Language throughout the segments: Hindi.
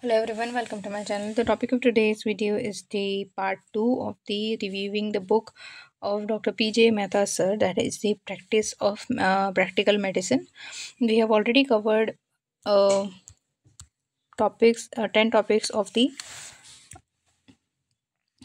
Hello everyone, welcome to my channel. The topic of today's video is the part 2 of the reviewing the book of Dr. PJ Mehta sir, that is the practice of practical medicine. We have already covered uh, 10 topics of the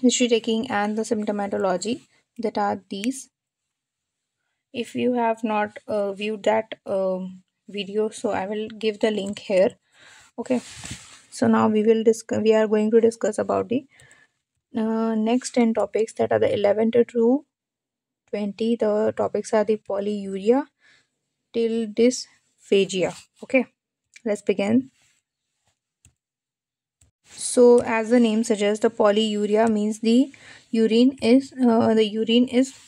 history taking and the symptomatology, that are these. If you have not viewed that video, so I will give the link here. Okay, so now we are going to discuss about the next 10 topics, that are the 11 to 20. The topics are the polyuria till dysphagia. Okay, let's begin. So, as the name suggests, the polyuria means the urine is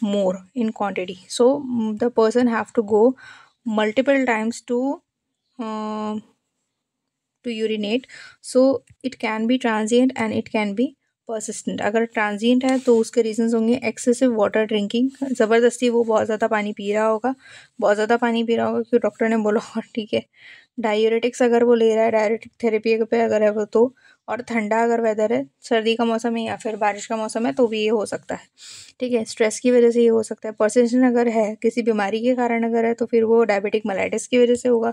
more in quantity. So, the person have to go multiple times um to urinate. So it can be transient and it can be persistent. अगर ट्रांजिएंट है तो उसके रीजंस होंगे एक्सेसिव वाटर ड्रिंकिंग, ज़बरदस्ती वो बहुत ज़्यादा पानी पी रहा होगा, बहुत ज़्यादा पानी पी रहा होगा क्योंकि डॉक्टर ने बोला होगा, ठीक है। डायूरेटिक्स अगर वो ले रहा है, डायूरेटिक थेरेपी पे अगर है वो तो, और ठंडा अगर वेदर है, सर्दी का मौसम है या फिर बारिश का मौसम है, तो भी ये हो सकता है, ठीक है। स्ट्रेस की वजह से ये हो सकता है। पर्सिस्टेंट अगर है किसी बीमारी के कारण अगर है तो फिर वो डायबिटिक मेलाइटिस की वजह से होगा।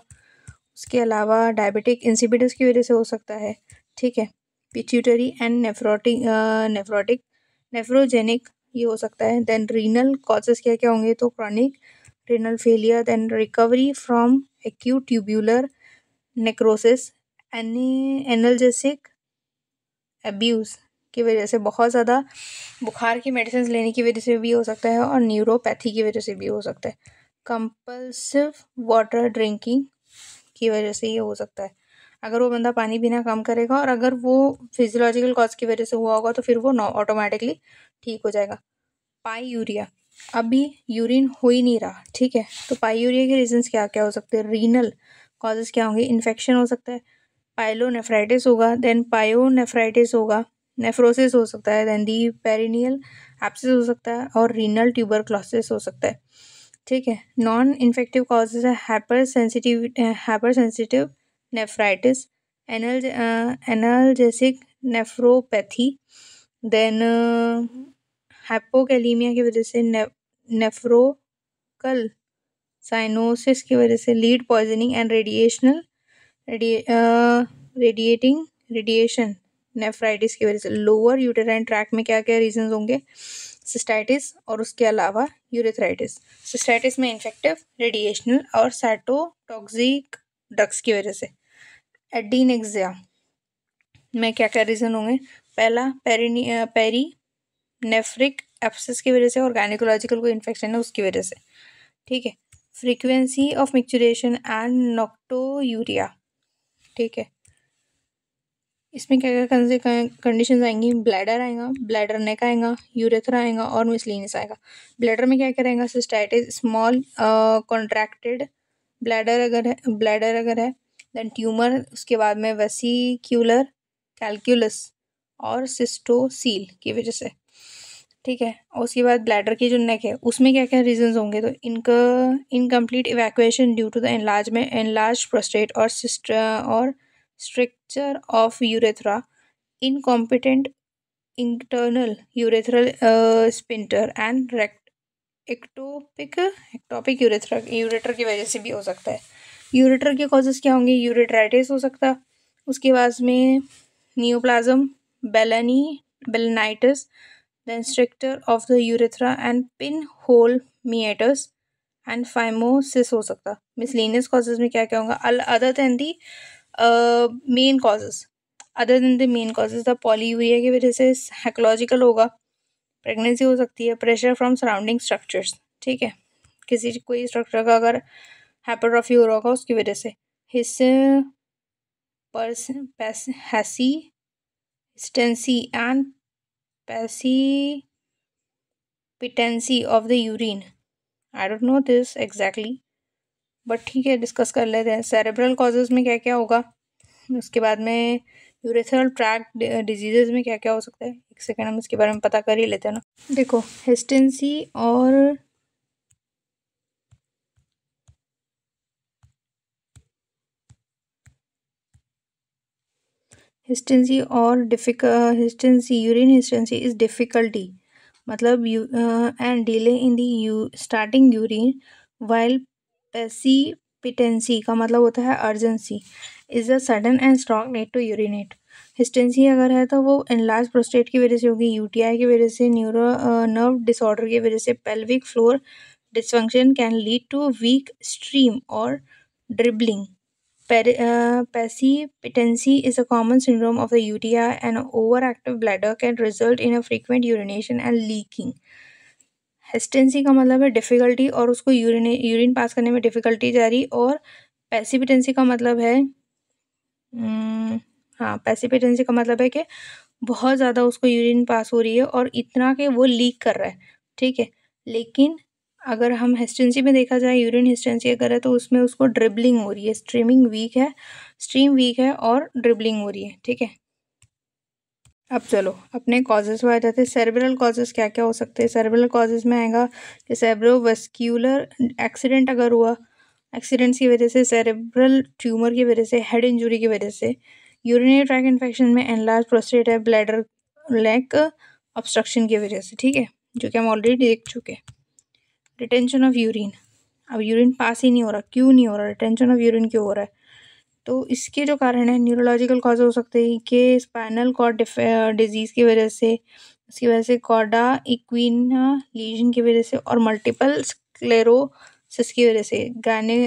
उसके अलावा डायबिटिक इंसिपिडस की वजह से हो सकता है, ठीक है। पिट्यूटरी एंड नेफ्रोटिक नेफ्रोजेनिक ये हो सकता है। देन रीनल कॉजेस क्या क्या होंगे, तो chronic renal failure, then recovery from acute tubular necrosis, analgesic abuse की वजह से, बहुत ज़्यादा बुखार की मेडिसिन लेने की वजह से भी हो सकता है, और न्यूरोपैथी की वजह से भी हो सकता है। कंपल्सिव वाटर ड्रिंकिंग की वजह से ये हो सकता है। अगर वो बंदा पानी पीना कम करेगा और अगर वो फिजियोलॉजिकल कॉज की वजह से हुआ होगा तो फिर वो ऑटोमेटिकली ठीक हो जाएगा। पाईयूरिया, अभी यूरिन हो ही नहीं रहा, ठीक है, तो पाईयूरिया के रीजंस क्या क्या हो सकते हैं। रीनल कॉजेस क्या होंगे, इन्फेक्शन हो सकता है, पाइलोनेफ्राइटिस होगा, देन पायोनेफ्राइटिस होगा, नेफ्रोसिस हो सकता है, देन दी पेरिनियल एब्सिस हो सकता है, और रीनल ट्यूबरक्लोसिस हो सकता है, ठीक है। नॉन इन्फेक्टिव कॉजेज है hyper sensitive nephritis, analgesic nephropathy, then hypokalemia की वजह से नेफ्रोकल साइनोसिस की वजह से, lead poisoning and radiation nephritis की वजह से। लोअर यूटेराइन ट्रैक में क्या क्या रीजंस होंगे, सिस्टाइटिस और उसके अलावा यूरेथ्राइटिस। सिस्टाइटिस में इन्फेक्टिव, रेडिएशनल और साइटोटॉक्सिक ड्रग्स की वजह से। एडीनेक्सिया में क्या क्या रीजन होंगे, पहला पेरी नेफ्रिक एब्सिस की वजह से, और गायनिकोलॉजिकल कोई इन्फेक्शन है उसकी वजह से, ठीक है। फ्रीक्वेंसी ऑफ मिक्सचुरेशन एंड नॉक्टोयूरिया, ठीक है। इसमें क्या क्या कंडीशन आएंगी, ब्लैडर आएगा, ब्लैडर नेक आएगा, यूरेथ्रा आएगा और मिसलिनियस आएगा। ब्लैडर में क्या क्या रहेगा, सिस्टाइटिस, स्मॉल कॉन्ट्रैक्टेड ब्लैडर अगर है, देन ट्यूमर, उसके बाद में वेसिक्यूलर कैलकुलस और सिस्टोसील की वजह से, ठीक है। और उसके बाद ब्लैडर की जो नेक है उसमें क्या क्या रीजंस होंगे, तो इनका incomplete evacuation due to the enlarged prostate और structure of urethra, incompetent internal urethral sphincter and ectopic ureter की वजह से भी हो सकता है। यूरेटर के कॉजेस क्या होंगे, यूरेट्राइटिस हो सकता है, उसके बाद में neoplasm balanitis, then structure of the urethra and pin hole meatus and phimosis हो सकता। मिसलिनियस कॉजेज में क्या क्या होगा, other than the main causes the polyuria की वजह से साइकोलॉजिकल होगा, प्रेगनेंसी हो सकती है, प्रेशर फ्रॉम सराउंडिंग स्ट्रक्चर्स, ठीक है। किसी कोई स्ट्रक्चर का अगर हाइपरट्रॉफी हो रहा होगा उसकी वजह से। Hesitancy and precipitancy of the urine, I don't know this exactly, but ठीक है, डिस्कस कर लेते हैं। सेरेब्रल कॉजेज में क्या क्या होगा, उसके बाद में यूरेथ्रल ट्रैक्ट डिजीजेज में क्या क्या हो सकता है। एक सेकेंड, हम इसके बारे में पता कर ही लेते हैं ना। देखो, हिस्टेंसी और hesitancy, urine hesitancy is difficulty, मतलब and delay in the starting urine, while precipitancy का मतलब होता है urgency, is a sudden and strong need to urinate. Hesitancy अगर है तो वो एनलार्ज प्रोस्टेट की वजह से होगी, यूटीआई की वजह से, नर्व डिसऑर्डर की वजह से, pelvic floor dysfunction can lead to weak stream और dribbling. Precipitancy is a common syndrome of the UTI, and overactive bladder can result in a frequent urination and leaking. हेस्टेंसी का मतलब है डिफ़िकल्टी और उसको यूरिन पास करने में डिफ़िकल्टी जा रही, और पैसिपिटेंसी का मतलब है हाँ, पैसिपिटेंसी का मतलब है कि बहुत ज़्यादा उसको यूरिन पास हो रही है और इतना कि वो लीक कर रहा है, ठीक है। लेकिन अगर हम हिस्टेंसी में देखा जाए, यूरिन हिस्टेंसी अगर है तो उसमें उसको ड्रिबलिंग हो रही है, स्ट्रीम वीक है और ड्रिबलिंग हो रही है, ठीक है। अब चलो अपने कॉजेज़ पर आ जाते हैं। सेरेब्रल कॉजेज़ क्या क्या हो सकते हैं। सेरेब्रल कॉजेज़ में आएगा कि सेरेब्रोवास्क्यूलर एक्सीडेंट अगर हुआ, एक्सीडेंट्स की वजह से, सेरेब्रल ट्यूमर की वजह से, हेड इंजरी की वजह से, यूरिनरी ट्रैक इन्फेक्शन में एनलार्ज प्रोस्टेट है, ब्लैडर लेक ऑब्स्ट्रक्शन की वजह से, ठीक है, जो कि हम ऑलरेडी देख चुके हैं। रिटेंशन ऑफ यूरिन, अब यूरिन पास ही नहीं हो रहा, क्यों नहीं हो रहा, रिटेंशन ऑफ यूरिन क्यों हो रहा है, तो इसके जो कारण है न्यूरोलॉजिकल कॉज हो सकते हैं कि स्पाइनल कॉर्ड डिजीज़ की वजह से, उसकी वजह से कॉर्डा इक्विना लीजन की वजह से, और मल्टीपल स्क्लेरोसिस की वजह से। गाने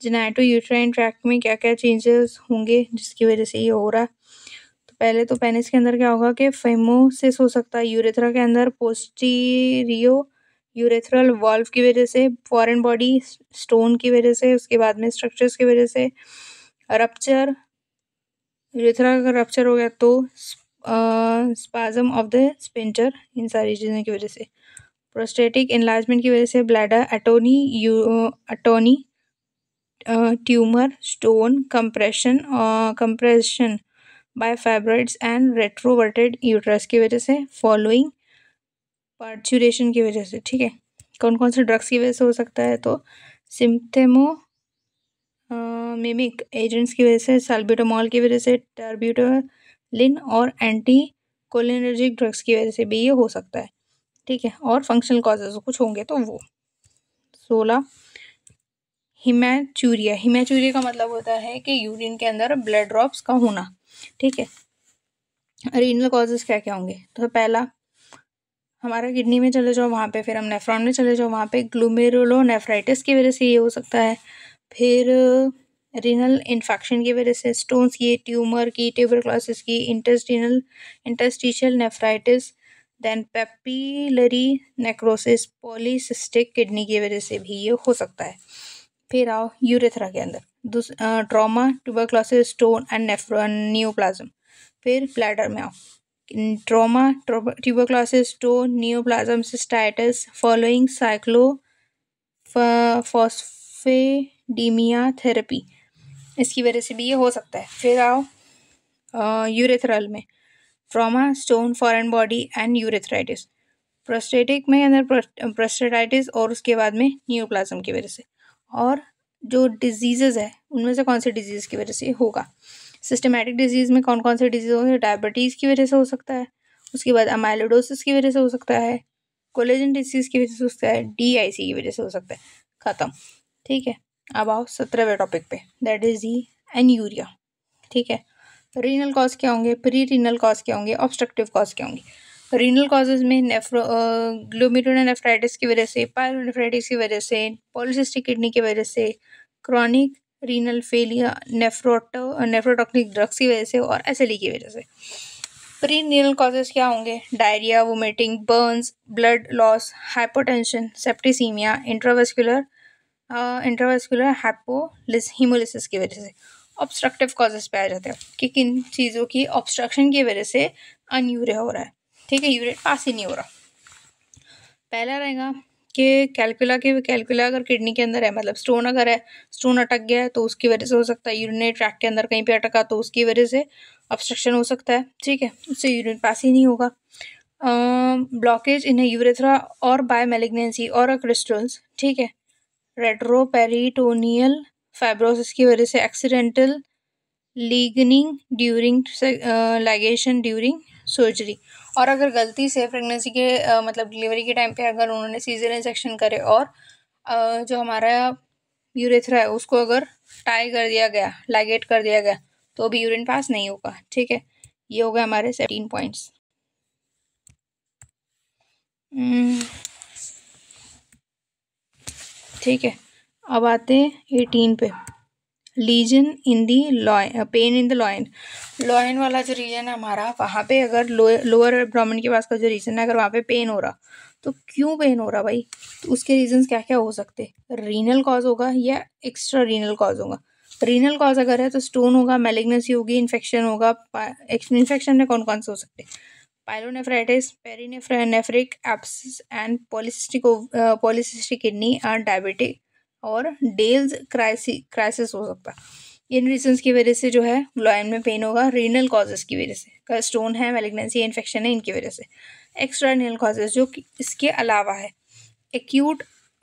जेनाइटो यूट्राइन ट्रैक्ट में क्या क्या चेंजेस होंगे जिसकी वजह से ये हो रहा है। तो पहले तो पेनिस के अंदर क्या होगा कि फेमोसिस हो सकता है, यूरेथ्रा के अंदर पोस्टीरियो यूरेथ्रल वाल्व की वजह से, फॉरेन बॉडी स्टोन की वजह से, उसके बाद में स्ट्रक्चर्स की वजह से, रप्चर, यूरेथ्रा का रप्चर हो गया तो स्पाजम ऑफ द स्पिंटर, इन सारी चीज़ों की वजह से, प्रोस्टेटिक एनलार्जमेंट की वजह से, bladder atony tumour, stone, compression by fibroids and retroverted uterus की वजह से, फॉलोइंग पार्चुरेशन की वजह से, ठीक है। कौन कौन से ड्रग्स की वजह से हो सकता है, तो सिम्थेमो मिमिक एजेंट्स की वजह से, साल्ब्यूटामॉल की वजह से, टर्ब्यूटालिन और एंटी कोलिनर्जिक ड्रग्स की वजह से भी ये हो सकता है, ठीक है। और फंक्शनल कॉजेज कुछ होंगे तो वो 16 हिमैचूरिया का मतलब होता है कि यूरिन के अंदर ब्लड ड्रॉप्स का होना, ठीक है। रीनल कॉजेज क्या क्या होंगे, तो पहला हमारा किडनी में चले जाओ वहाँ पे, फिर हम नेफ्रॉन में चले जाओ वहाँ पे, ग्लोमेरुलोनेफ्राइटिस की वजह से ये हो सकता है, फिर रीनल इन्फेक्शन की वजह से, स्टोन्स की, ट्यूमर की, ट्यूबरक्लोसिस की, interstitial nephritis, then papillary necrosis, polycystic kidney की वजह से भी ये हो सकता है। फिर आओ यूरेथ्रा के अंदर, trauma, tuberculosis, stone and neoplasm. फिर ब्लैडर में आओ, trauma, tuberculosis, stone, neoplasm, cystitis following cyclophosphamide therapy, इसकी वजह से भी ये हो सकता है। फिर आओ यूरेथ्रल में, trauma, stone, foreign body and urethritis, prostatic में अंदर प्रोस्टेटाइटिस और उसके बाद में नियोप्लाज्म की वजह से। और जो डिजीज़ है उनमें से कौन सी डिजीज़ की वजह से होगा, सिस्टमेटिक डिजीज़ में कौन कौन से डिजीज़ होंगे, डायबिटीज़ की वजह से हो सकता है, उसके बाद अमाइलोडोसिस की वजह से हो सकता है, कोलेजन डिसीज़ की वजह से हो सकता है, DIC की वजह से हो सकता है। ख़त्म, ठीक है। अब आओ 17वें टॉपिक पे, दैट इज़ दी एन्यूरिया, ठीक है। रीनल कॉज क्या होंगे, प्री रीनल कॉज क्या होंगे, ऑब्स्ट्रक्टिव कॉज क्या होंगे। रीनल कॉजेज में ग्लोमेरुलोनेफ्राइटिस की वजह से, पायलोनेफ्राइटिस की वजह से, पॉलीसिस्टिक किडनी की वजह से, chronic renal failure, nephrotoxic drugs की वजह से और SLE की वजह से। प्री रीनल कॉजेज क्या होंगे, diarrhoea, vomiting, Burns, blood loss, hypotension, septicaemia, intravascular haemolysis की वजह से। ऑब्स्ट्रक्टिव कॉजेज पे आ जाते हैं कि किन चीज़ों की ऑब्स्ट्रक्शन की वजह से अनयूरिया हो रहा है, ठीक है, यूरिन पास ही नहीं हो रहा। पहला रहेगा कि कैलकुला अगर किडनी के अंदर है, मतलब स्टोन अगर है, स्टोन अटक गया है तो उसकी वजह से हो सकता है, यूरिनरी ट्रैक्ट के अंदर कहीं पे अटका तो उसकी वजह से ऑब्स्ट्रक्शन हो सकता है, ठीक है, उससे यूरिन पास ही नहीं होगा। ब्लॉकेज इन यूरेथ्रा और बाय मैलिग्नेंसी और क्रिस्टल्स, ठीक है। रेट्रोपेरिटोनियल फाइब्रोसिस की वजह से, accidental ligating during ligation during surgery. और अगर गलती से प्रेगनेंसी के मतलब डिलीवरी के टाइम पे अगर उन्होंने सीजरियन सेक्शन करे और जो हमारा यूरेथ्रा है उसको अगर टाई कर दिया गया, लाइगेट कर दिया गया, तो भी यूरिन पास नहीं होगा। ठीक है, ये हो गए हमारे 17 पॉइंट्स। ठीक है, अब आते हैं 18 पे। Lesion in the loin, pain in the loin. Loin वाला जो रीजन है हमारा, वहाँ पे अगर लोअर एब्डोमेन के पास का जो रीजन है, अगर वहाँ पे पेन हो रहा, तो क्यों पेन हो रहा भाई? तो उसके रीजंस क्या क्या हो सकते? रीनल कॉज होगा या एक्स्ट्रा रीनल कॉज होगा। रीनल कॉज अगर है तो स्टोन होगा, मैलिग्नेंसी होगी, इन्फेक्शन होगा। इन्फेक्शन में कौन कौन से हो सकते हैं? Pyelonephritis, perinephric abscess and polycystic kidney और डायबिटिक और डेल्स क्राइसिस हो सकता है। इन रीजंस की वजह से जो है लॉयन में पेन होगा, रीनल कॉजेस की वजह से। स्टोन है, मैलिग्नेंसी, इन्फेक्शन है, इनकी वजह से। एक्स्ट्रा रीनल कॉजेस जो कि इसके अलावा है, एक्यूट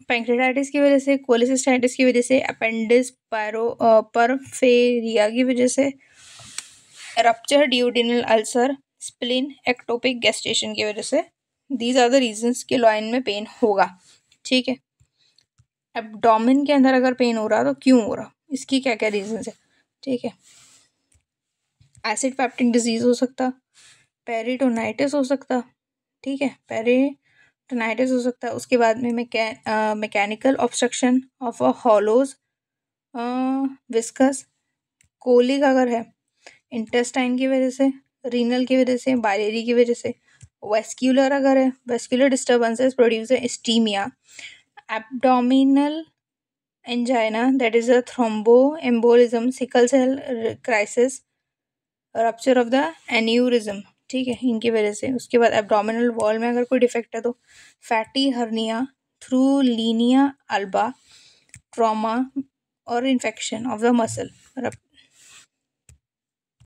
पैंक्रेटाइटिस की वजह से, कोलिसिस्टाइटिस की वजह से, अपेंडिस परफेरिया की वजह से, rupture duodenal ulcer, spleen, ectopic gestation की वजह से। दीज आर द रीजंस कि लॉइन में पेन होगा। ठीक है, एब्डोमेन के अंदर अगर पेन हो रहा तो क्यों हो रहा, इसकी क्या क्या रीजंस है? ठीक है, एसिड पेप्टिक डिजीज हो सकता, पेरिटोनाइटिस हो सकता। ठीक है, पेरिटोनाइटिस हो सकता है। उसके बाद में mechanical obstruction of a hollows viscus, colic अगर है इंटेस्टाइन की वजह से, रीनल की वजह से, बायलियरी की वजह से। वेस्क्यूलर अगर है, vascular disturbances produce ischaemia, abdominal angina that is a thromboembolism, sickle cell crisis, rupture of the aneurysm. ठीक है, इनकी वजह से। उसके बाद एब्डोमिनल वॉल में अगर कोई डिफेक्ट है तो fatty hernia through Linnaea alba, trauma और इन्फेक्शन ऑफ द मसल,